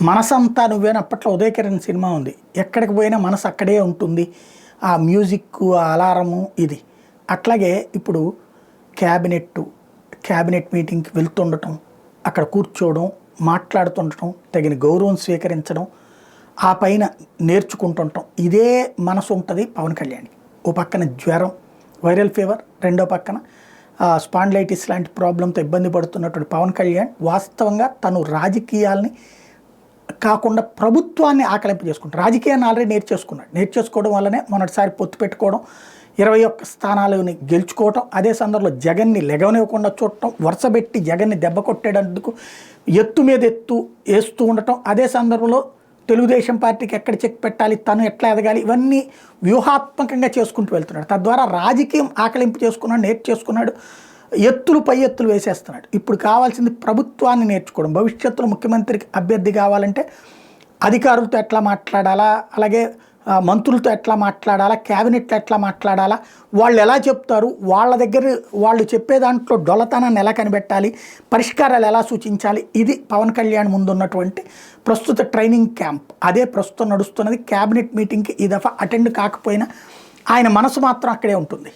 మనసంతా నువ్వేనా అప్పట్లో ఉదయకిరణ్ సినిమా ఉంది. ఎక్కడికి పోయినా మనసు అక్కడే ఉంటుంది. ఆ మ్యూజిక్, ఆ అలారము ఇది. అట్లాగే ఇప్పుడు క్యాబినెట్ మీటింగ్‌కి వెళ్తుండటం, అక్కడ కూర్చోవడం, మాట్లాడుతుండటం, తగిన గౌరవం స్వీకరించడం, ఆ పైన నేర్చుకుంటుంటాం. ఇదే మనసు ఉంటుంది పవన్ కళ్యాణ్‌కి. ఓ పక్కన జ్వరం, వైరల్ ఫీవర్, రెండో పక్కన స్పాండిలైటిస్ లాంటి ప్రాబ్లంతో ఇబ్బంది పడుతున్నటువంటి పవన్ కళ్యాణ్ వాస్తవంగా తను రాజకీయాల్ని కాకుండా ప్రభుత్వాన్ని ఆకలింపు చేసుకుంటారు. రాజకీయాన్ని ఆల్రెడీ నేర్చేసుకున్నాడు. నేర్చేసుకోవడం వల్లనే మొన్నటిసారి పొత్తు పెట్టుకోవడం, 21 స్థానాలని గెలుచుకోవటం, అదే సందర్భంలో జగన్ని లెగవనివ్వకుండా చూడటం, వరుసబెట్టి జగన్ని దెబ్బ కొట్టేటందుకు ఎత్తు మీద ఎత్తు వేస్తూ ఉండటం, అదే సందర్భంలో తెలుగుదేశం పార్టీకి ఎక్కడ చెక్ పెట్టాలి, తను ఎట్లా ఎదగాలి, ఇవన్నీ వ్యూహాత్మకంగా చేసుకుంటూ వెళ్తున్నాడు. తద్వారా రాజకీయం ఆకలింపు చేసుకున్నాడు, నేర్చేసుకున్నాడు, ఎత్తులు పై ఎత్తులు వేసేస్తున్నాడు. ఇప్పుడు కావాల్సింది ప్రభుత్వాన్ని నేర్చుకోవడం. భవిష్యత్తులో ముఖ్యమంత్రికి అభ్యర్థి కావాలంటే అధికారులతో ఎట్లా మాట్లాడాలా, అలాగే మంత్రులతో ఎట్లా మాట్లాడాలా, క్యాబినెట్లో ఎట్లా మాట్లాడాలా, వాళ్ళు ఎలా చెప్తారు, వాళ్ళ దగ్గర వాళ్ళు చెప్పే దాంట్లో డొలతనాన్ని ఎలా కనిపెట్టాలి, పరిష్కారాలు ఎలా సూచించాలి, ఇది పవన్ కళ్యాణ్ ముందున్నటువంటి ప్రస్తుత ట్రైనింగ్ క్యాంప్. అదే ప్రస్తుతం నడుస్తున్నది. క్యాబినెట్ మీటింగ్కి ఈ దఫా అటెండ్ కాకపోయినా ఆయన మనసు మాత్రం అక్కడే ఉంటుంది.